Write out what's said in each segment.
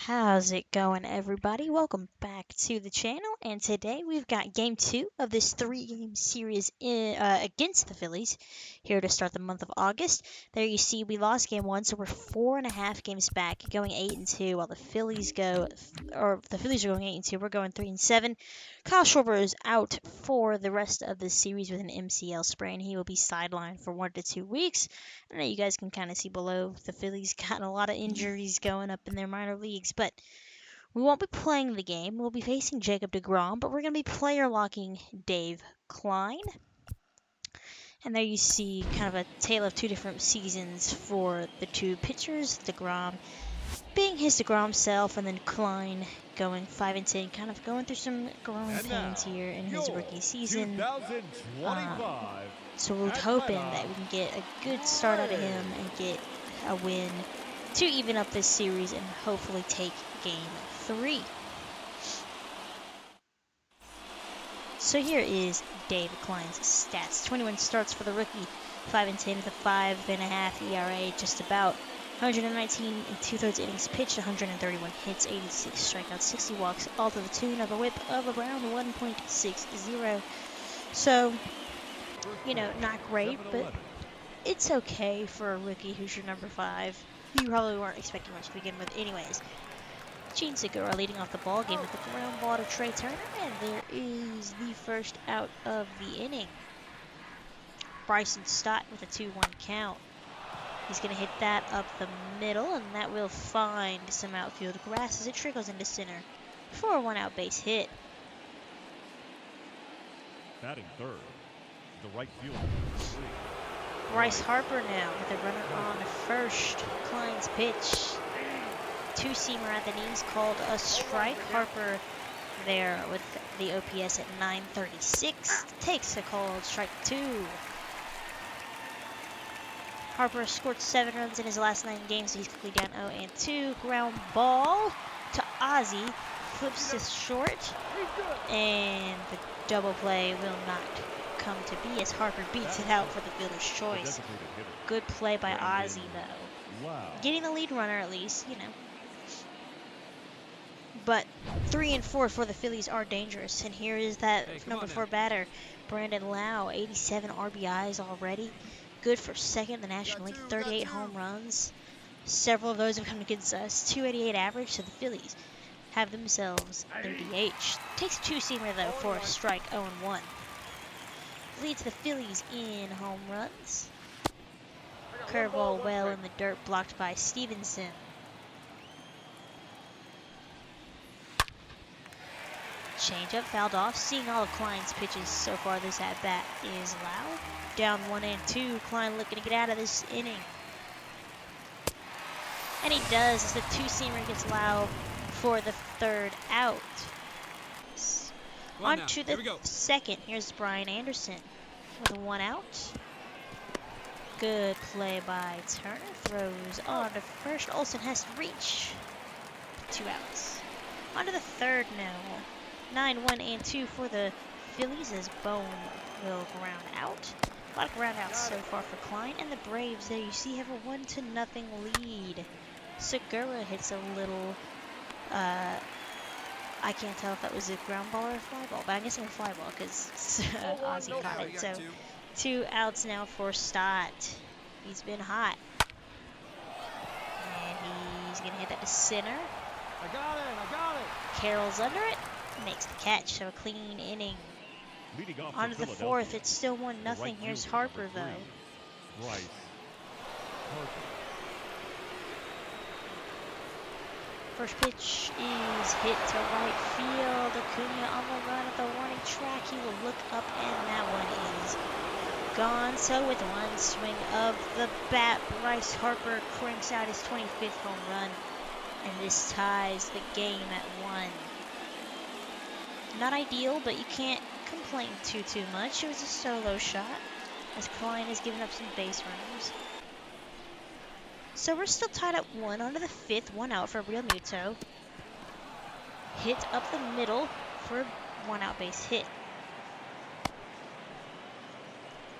How's it going, everybody? Welcome back to the channel, and today we've got game 2 of this 3-game series against the Phillies here to start the month of August. There you see we lost game 1, so we're 4.5 games back, going 8-2, while the Phillies are going 8-2. We're going 3-7. Kyle Schwarber is out for the rest of the series with an MCL sprain. He will be sidelined for 1 to 2 weeks. I know you guys can kind of see below the Phillies got a lot of injuries going up in their minor leagues, but we won't be playing the game. We'll be facing Jacob deGrom, but we're going to be player locking Dave Klein. And there you see kind of a tale of two different seasons for the two pitchers, deGrom being his deGrom self, and then Klein going 5-10, kind of going through some growing pains here in his rookie season. So we're hoping that we can get a good start out of him and get a win to even up this series and hopefully take game 3. So here is Dave Klein's stats. 21 starts for the rookie, 5-10 with a 5.5 ERA, just about 119 and 2/3 innings pitched, 131 hits, 86 strikeouts, 60 walks, all to the tune of a whip of around 1.60. So, you know, not great, but it's okay for a rookie who's your number 5. You probably weren't expecting much to begin with anyways. Gene Segura leading off the ball game with the ground ball to Trey Turner, and there is the first out of the inning. Bryson Stott with a 2-1 count. He's going to hit that up the middle, and that will find some outfield grass as it trickles into center for a 1-out base hit. Batting third, the right fielder. Bryce Harper now with a runner on first. Klein's pitch. Two-seamer at the knees called a strike. Harper there with the OPS at 936 takes a called strike 2. Harper scored 7 runs in his last 9 games, so he's quickly down 0-2. Ground ball to Ozzie, flips to short, and the double play will not come to be as Harper beats it out for the fielder's choice. Good play by Ozzie, though. Getting the lead runner at least, you know. But 3 and 4 for the Phillies are dangerous, and here is that number 4 batter, Brandon Lau, 87 RBIs already. Good for second in the National League, 38 home runs. Several of those have come against us. 288 average, so the Phillies have themselves their DH. Takes a two-seamer, though, for a strike, 0-1. Leads the Phillies in home runs. Curveball well in the dirt, blocked by Stevenson. Changeup fouled off. Seeing all of Klein's pitches so far this at-bat is Lau. Down 1-2. Klein looking to get out of this inning. And he does as the two-seamer gets Lau for the 3rd out. On to the 2nd. Here's Brian Anderson with 1 out. Good play by Turner. Throws on to first. Olsen has to reach. 2 outs. On to the 3rd now. 9-1-2 for the Phillies as Bone will ground out. A lot of ground outs so far for Klein, and the Braves, there you see, have a 1-0 lead. Segura hits a little, I can't tell if that was a ground ball or a fly ball, but I'm guessing a fly ball because Ozzie caught it. So 2 outs now for Stott. He's been hot. And he's going to hit that to center. I got it. Carroll's under it. Makes the catch, so a clean inning. On to the 4th, it's still 1-0. Here's Harper, though. First pitch is hit to right field. Acuna on the run at the warning track. He will look up, and that one is gone. So with one swing of the bat, Bryce Harper cranks out his 25th home run, and this ties the game at 1. Not ideal, but you can't complain too much. It was a solo shot, as Klein has given up some base runners. So we're still tied at 1. On to the 5th, 1 out for Real Muto. Hit up the middle for a 1-out base hit.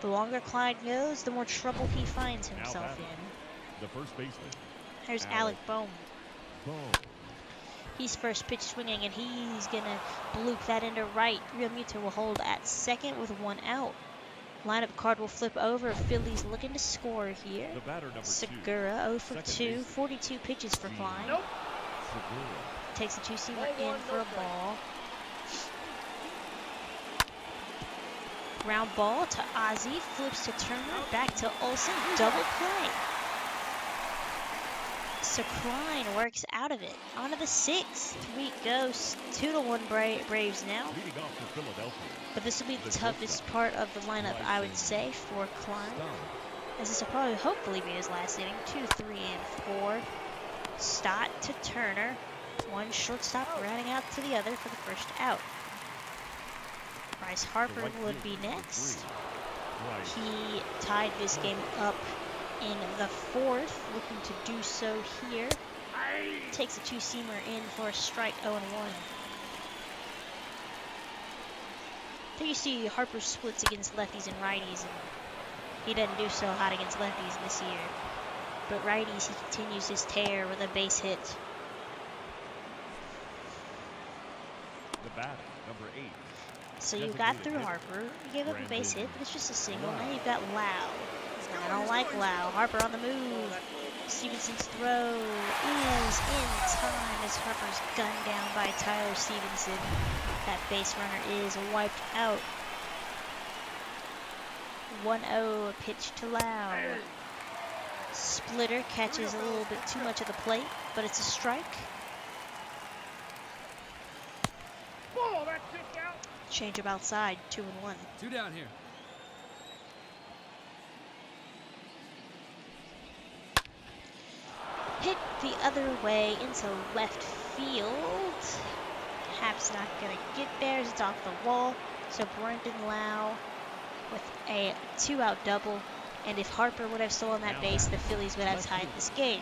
The longer Klein goes, the more trouble he finds himself in. The first baseman. There's Alec Bohm. He's first pitch swinging, and he's going to bloop that into right. Real Muto will hold at second with one out. Lineup card will flip over. Phillies looking to score here. The batter number 2. Segura 0 for Second 2, baseman. 42 pitches for Klein. Nope. Segura. Takes a two-seamer in for a ball. Ground ball to Ozzie, flips to Turner, back to Olsen, double play. So Klein works out of it. On to the 6th. We go 2-1 Braves now. Leading off for Philadelphia. But this will be the toughest part of the lineup, I would say, for Klein. As this will probably, hopefully, be his last inning. 2, 3, and 4. Stott to Turner. One shortstop rounding out to the other for the first out. Bryce Harper would be next. He tied this game up in the 4th, looking to do so here. Takes a two-seamer in for a strike, 0-1. There you see Harper splits against lefties and righties, and he doesn't do so hot against lefties this year. But righties, he continues his tear with a base hit. The batter, number 8. So you got through Harper, you gave up a base hit, but it's just a single. Now you've got Lau. I don't like Lau. Harper on the move. Stevenson's throw is in time as Harper's gunned down by Tyler Stevenson. That base runner is wiped out. 1-0 pitch to Lau. Splitter catches a little bit too much of the plate, but it's a strike. Change up outside, 2-1. 2 down here. Hit the other way into left field. Hap's not gonna get there. It's off the wall. So Brendan Lau with a 2-out double. And if Harper would have stolen that base, the Phillies would have tied this game.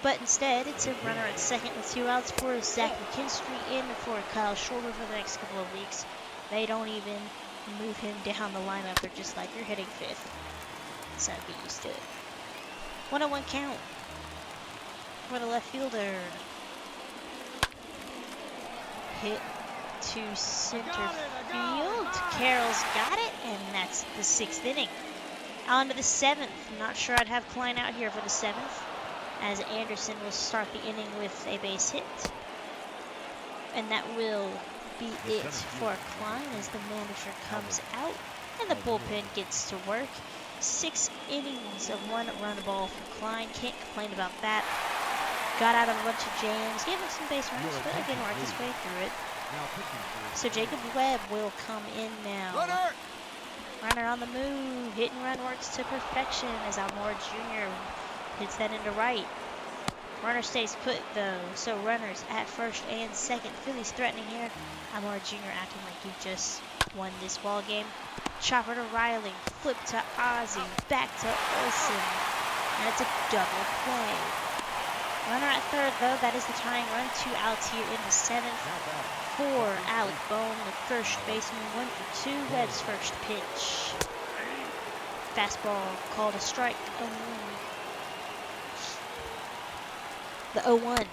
But instead, it's a runner at second with 2 outs for Zach McKinstry in for Kyle Schwarber for the next couple of weeks. They don't even move him down the lineup. They're just like, you're hitting 5th. So get used to it. 1-1 count for the left fielder. Hit to center field. Carroll's got it, and that's the 6th inning. On to the 7th. I'm not sure I'd have Klein out here for the 7th, as Anderson will start the inning with a base hit. And that will be it for Klein as the manager comes out and the bullpen gets to work. 6 innings of 1-run ball for Klein. Can't complain about that. Got out of a bunch of jams, gave him some base runners, but again worked his way through it. So Jacob Webb will come in now. Runner on the move. Hit and run works to perfection as Almora Jr. hits that into right. Runner stays put though, so runners at first and second. Phillies threatening here. Almora Jr. acting like he just won this ball game. Chopper to Riley. Flip to Ozzie. Back to Olsen. And it's a double play. Runner at third though. That is the tying run. 2 outs here in the 7th. For Alec Bohm, the first baseman, 1 for 2. Webb's first pitch. Fastball called a strike. 0-1. The 0-1.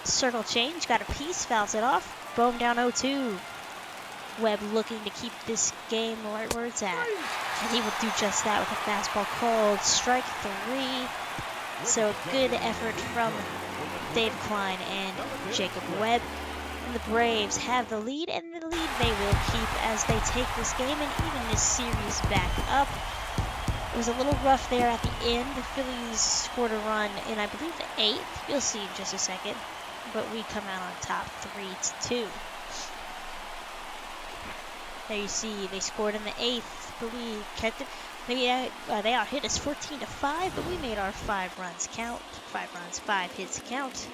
Circle change, got a piece, fouls it off. Bohm down 0-2. Webb looking to keep this game right where it's at. And he will do just that with a fastball called strike 3. So good effort from Dave Klein and Jacob Webb. And the Braves have the lead, and the lead they will keep as they take this game and even this series back up. It was a little rough there at the end. The Phillies scored a run in, I believe, the 8th. You'll see in just a second. But we come out on top 3-2. There you see they scored in the 8th, but we kept it. They out hit us 14-5, but we made our 5 runs count. 5 runs, 5 hits count.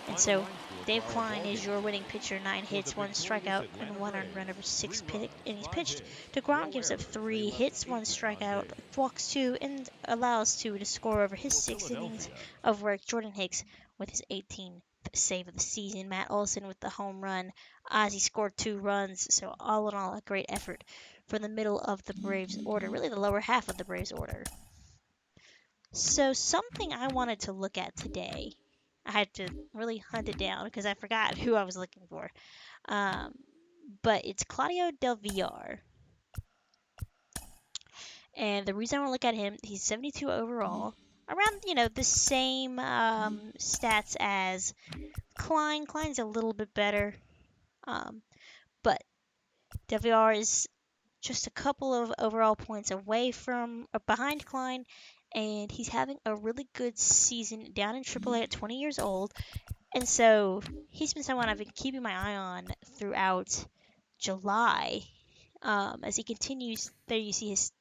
And so Dave Klein is your winning pitcher. 9 hits, 1 strikeout, and 1 earned run over 6 innings pitched. DeGrom gives up 3 hits, 1 strikeout, walks 2, and allows 2 to score over his 6 innings of work. Jordan Hicks with his 18th save of the season. Matt Olson with the home run. Ozzie scored 2 runs. So all in all, a great effort for the middle of the Braves order, really the lower half of the Braves order. So something I wanted to look at today I had to really hunt it down because I forgot who I was looking for. Um, but it's Claudio Del Villar. And the reason I want to look at him, he's 72 overall. Around, the same stats as Klein. Klein's a little bit better. But Del Villar is just a couple of overall points away from or behind Klein, and he's having a really good season down in AAA at 20 years old. And so he's been someone I've been keeping my eye on throughout July. As he continues, there you see his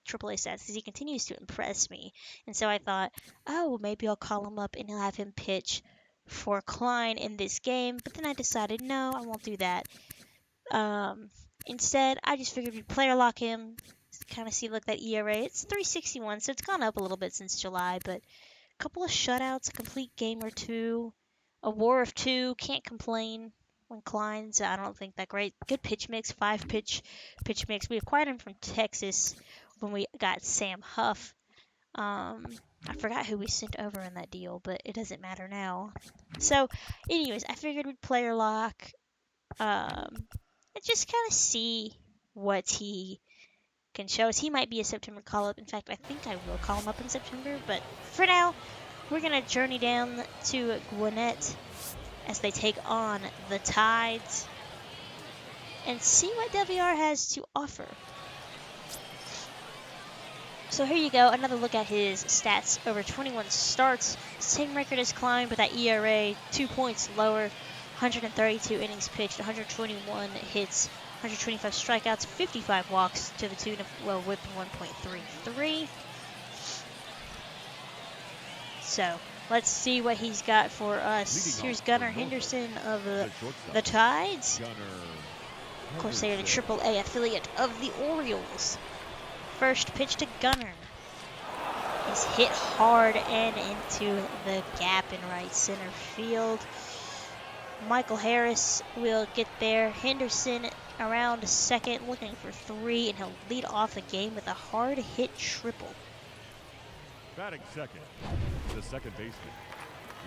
AAA stats, as he continues to impress me. And so I thought, oh, maybe I'll call him up and I'll have him pitch for Klein in this game. But then I decided, no, I won't do that. Instead, I just figured we'd player lock him, kind of see, look, that ERA. It's 361, so it's gone up a little bit since July, but a couple of shutouts, a complete game or two, a war of two, can't complain. When Klein's, I don't think that great. Good pitch mix, five pitch mix. We acquired him from Texas when we got Sam Huff. I forgot who we sent over in that deal, but it doesn't matter now. So, anyways, I figured we'd player lock. And just kind of see what he can show us. He might be a September call-up. In fact, I think I will call him up in September. But for now, we're going to journey down to Gwinnett as they take on the Tides and see what Del Villar has to offer. So here you go, another look at his stats over 21 starts. Same record as Klein, but that ERA 2 points lower. 132 innings pitched, 121 hits, 125 strikeouts, 55 walks to the tune of whip 1.33. So let's see what he's got for us. Here's Gunnar Henderson of the Tides. Of course, they are the AAA affiliate of the Orioles. First pitch to Gunnar is hit hard and into the gap in right center field. Michael Harris will get there. Henderson around second, looking for three, and he'll lead off the game with a hard hit triple. Batting second, the second baseman,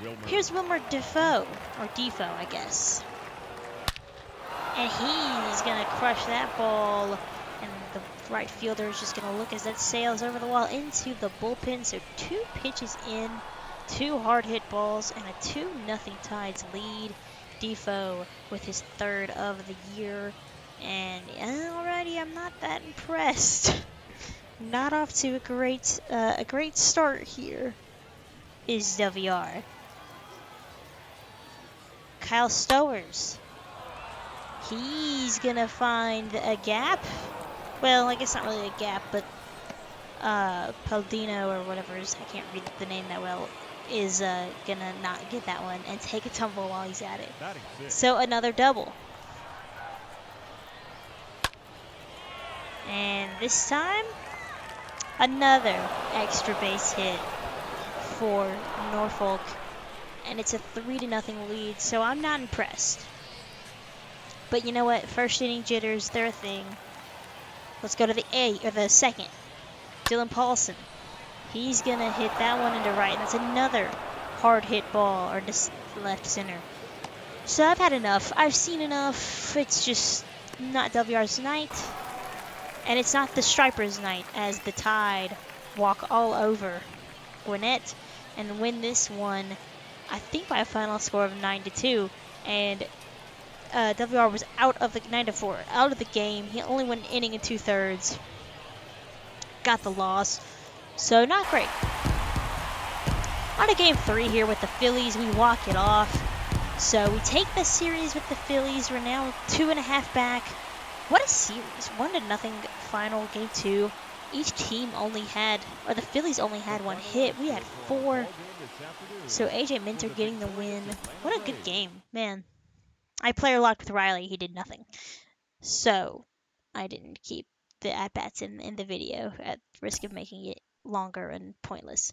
Wilmer. Here's Wilmer Defoe, or Defoe, I guess. And he's gonna crush that ball, and the right fielder is just gonna look as that sails over the wall into the bullpen. So 2 pitches in, 2 hard hit balls, and a 2-0 Tides lead. Defoe with his third of the year, and alrighty, I'm not that impressed. Not off to a great start here is Del Villar. Kyle Stowers, he's gonna find a gap. Well, I guess not really a gap, but Paldino or whatever is, I can't read the name that well, is gonna not get that one and take a tumble while he's at it. So another double. And this time, another extra base hit for Norfolk. And it's a 3-0 lead, so I'm not impressed. But you know what? First inning jitters, they're a thing. Let's go to the second. Dylan Paulson. He's going to hit that one into right, and that's another hard hit ball, or just left center. So I've had enough. I've seen enough. It's just not Del Villar's night, and it's not the Striper's night, as the Tide walk all over Gwinnett and win this one, I think by a final score of 9-2. And Del Villar was out of the 9-4, out of the game. He only went an inning and 2/3. Got the loss. So not great. On to game 3 here with the Phillies, we walk it off. So we take the series with the Phillies. We're now 2.5 back. What a series! 1-0 final game 2. Each team only had, or the Phillies only had 1 hit. We had 4. So AJ Minter getting the win. What a good game, man. I player locked with Riley. He did nothing. So I didn't keep the at-bats in the video at risk of making it longer and pointless.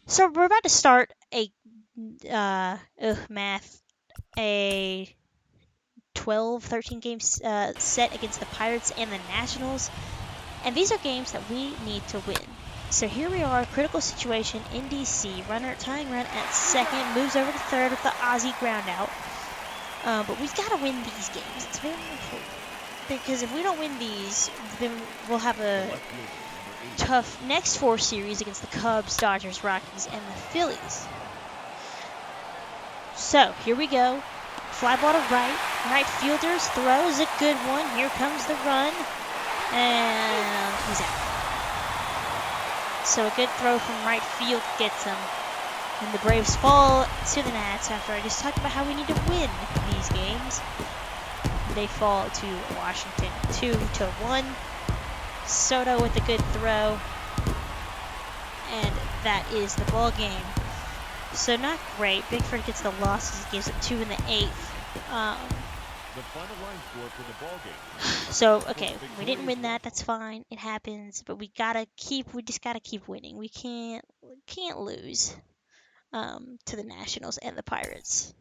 So we're about to start a 13 game set against the Pirates and the Nationals, and these are games that we need to win. So here we are, critical situation in DC. Runner tying run at second, moves over to third with the Aussie ground out. But we've got to win these games. It's very important because if we don't win these, then we'll have a tough next 4 series against the Cubs, Dodgers, Rockies, and the Phillies. So here we go. Fly ball to right. Right fielders throws a good one. Here comes the run. And he's out. So a good throw from right field gets him. And the Braves fall to the Nats after I just talked about how we need to win these games. They fall to Washington 2-1. Soto with a good throw. And that is the ball game. So not great. Bigford gets the losses. He gives it 2 in the 8th. The final line score for the ball game. So okay, we didn't win that. That's fine. It happens. But we just gotta keep winning. We can't lose to the Nationals and the Pirates.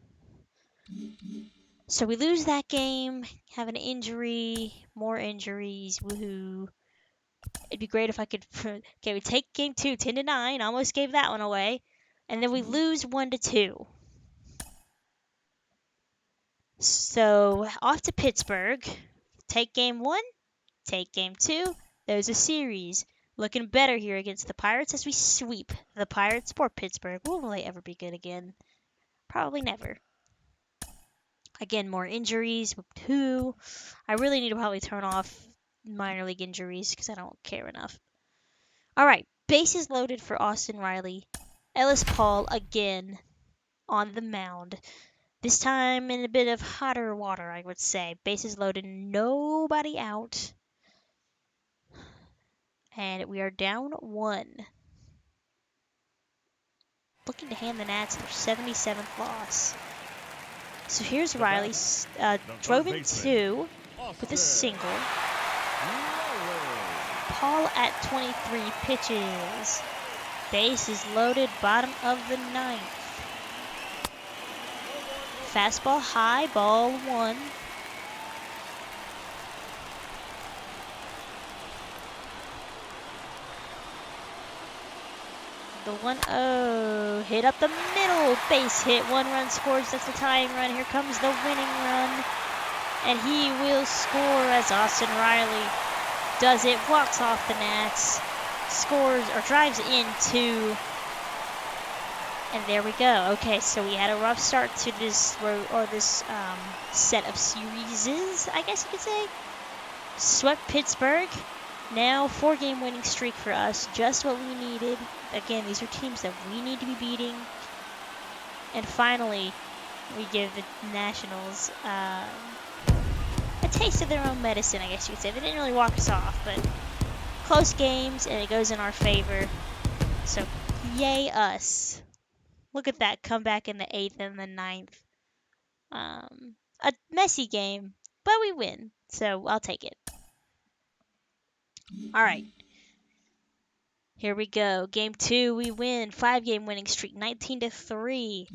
So we lose that game. Have an injury. More injuries. Woohoo! It'd be great if I could. Okay, we take game 2, 10-9. Almost gave that one away, and then we lose 1-2. So off to Pittsburgh. Take game 1, take game 2. There's a series. Looking better here against the Pirates as we sweep the Pirates. Poor Pittsburgh. Will they ever be good again? Probably never. Again, more injuries. 2. I really need to probably turn off minor league injuries because I don't care enough. All right, bases loaded for Austin Riley. Ellis Paul again on the mound. This time in a bit of hotter water, I would say. Bases loaded, nobody out. And we are down 1. Looking to hand the Nats their 77th loss. So here's Riley. Drove in 2 with a single. Paul at 23 pitches. Bases loaded, bottom of the 9th. Fastball high, ball 1. The 1-0 hit up the middle, base hit, 1 run scores. That's the tying run. Here comes the winning run, and he will score as Austin Riley does it. Walks off the Nats, scores or drives in 2. And there we go. Okay, so we had a rough start to this set of series, I guess you could say. Swept Pittsburgh. Now 4-game winning streak for us. Just what we needed. Again, these are teams that we need to be beating. And finally, we give the Nationals a taste of their own medicine, I guess you could say. They didn't really walk us off, but close games, and it goes in our favor. So, yay us. Look at that comeback in the 8th and the 9th. A messy game, but we win, so I'll take it. All right. Here we go. Game 2, we win. 5-game winning streak, 19-3.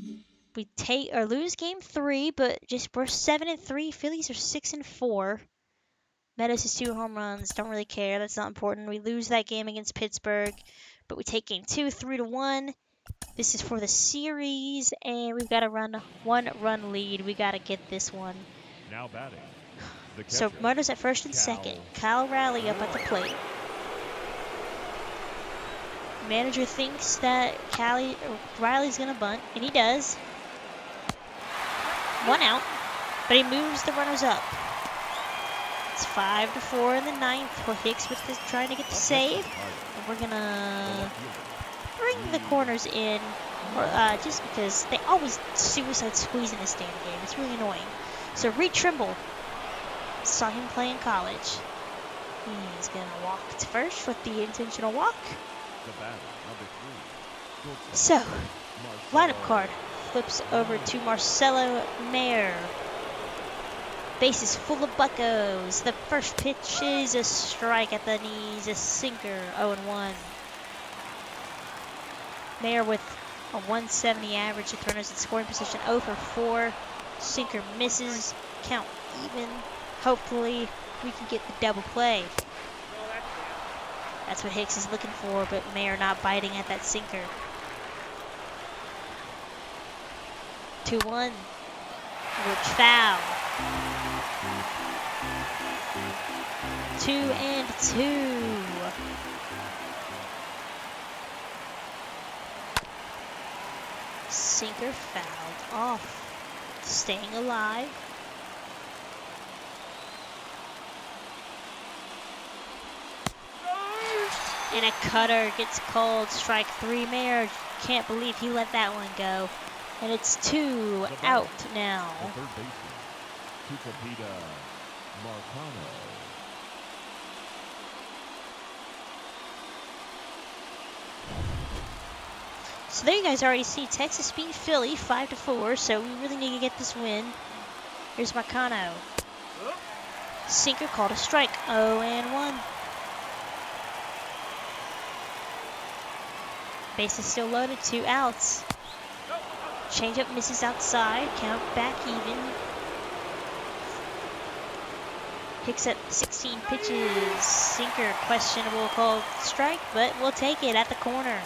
We take or lose game 3, but we're 7-3. Phillies are 6-4. Meadows has 2 home runs. Don't really care. That's not important. We lose that game against Pittsburgh, but we take game 2, 3-1. This is for the series, and we've got to run 1-run lead. We got to get this one. Now batting. So Motors at first and second. Kyle Raleigh up at the plate. Manager thinks that Riley's going to bunt, and he does. 1 out, but he moves the runners up. It's 5-4 in the 9th. Hicks trying to get the save. And we're going to bring the corners in, just because they always suicide squeeze in this damn game. It's really annoying. So Reed Trimble, saw him play in college. He's going to walk to first with the intentional walk. So, lineup card flips over to Marcelo Mayer. Bases full of buccos. The first pitch is a strike at the knees, a sinker, 0-1. Mayer with a 170 average with runners in scoring position, 0-4. Sinker misses, count even. Hopefully we can get the double play. That's what Hicks is looking for, but Mayer not biting at that sinker. 2-1. Which foul. 2-2. Sinker fouled off. Staying alive. And a cutter gets called. Strike 3. Mayer can't believe he let that one go. And it's 2 out now. The third baseman, Tucapita Marcano. So there you guys already see Texas beat Philly 5-4. So we really need to get this win. Here's Marcano. Sinker called a strike. 0-1. Base is still loaded. 2 outs. Changeup misses outside. Count back even. Hicks at 16 pitches. Sinker questionable, called strike, but we'll take it at the corner.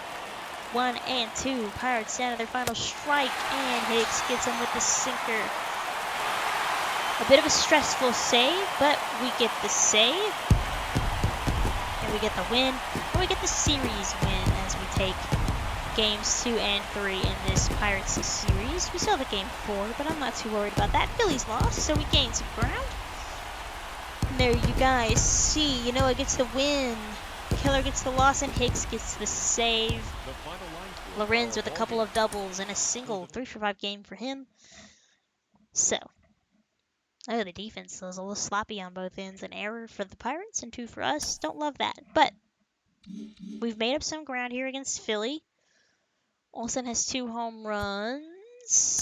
1-2. Pirates down to their final strike, and Hicks gets him with the sinker. A bit of a stressful save, but we get the save. And we get the win. And we get the series win as we take games 2 and 3 in this Pirates series. We still have a game 4, but I'm not too worried about that. Phillies lost, so we gained some ground. And there you guys see, it gets the win. Killer gets the loss, and Hicks gets the save. Lorenz with a couple of doubles and a single. 3 for 5 game for him. So, the defense was a little sloppy on both ends. An error for the Pirates and 2 for us. Don't love that. But we've made up some ground here against Philly. Olsen has 2 home runs.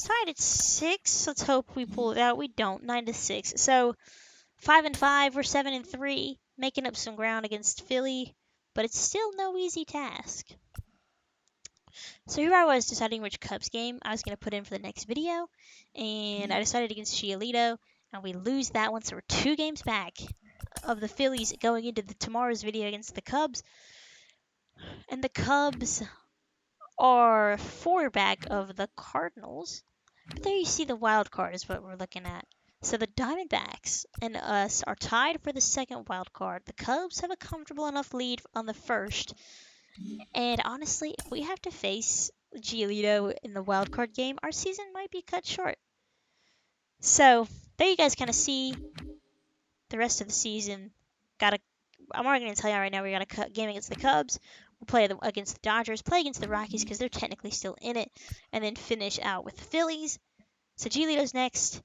Tied at 6. Let's hope we pull it out. We don't. 9-6. So 5-5. We're 7-3. Making up some ground against Philly. But it's still no easy task. So here I was deciding which Cubs game I was going to put in for the next video. And I decided against Giolito. And we lose that one. So we're 2 games back of the Phillies going into tomorrow's video against the Cubs. And the Cubs are 4 back of the Cardinals. But there you see the wild card is what we're looking at. So the Diamondbacks and us are tied for the second wild card. The Cubs have a comfortable enough lead on the first. And honestly, if we have to face Giolito in the wild card game, our season might be cut short. So there you guys kind of see the rest of the season. I'm already going to tell you right now, we got a game against the Cubs. We'll play against the Dodgers, play against the Rockies because they're technically still in it, and then finish out with the Phillies. So Giolito's next,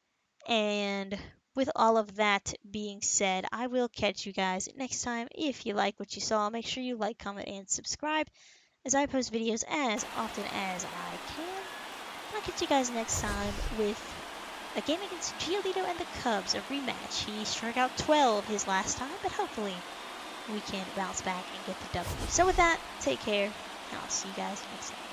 and with all of that being said, I will catch you guys next time. If you like what you saw, make sure you like, comment, and subscribe as I post videos as often as I can. I'll catch you guys next time with a game against Giolito and the Cubs, a rematch. He struck out 12 his last time, but hopefully we can bounce back and get the W. So with that, take care, and I'll see you guys next time.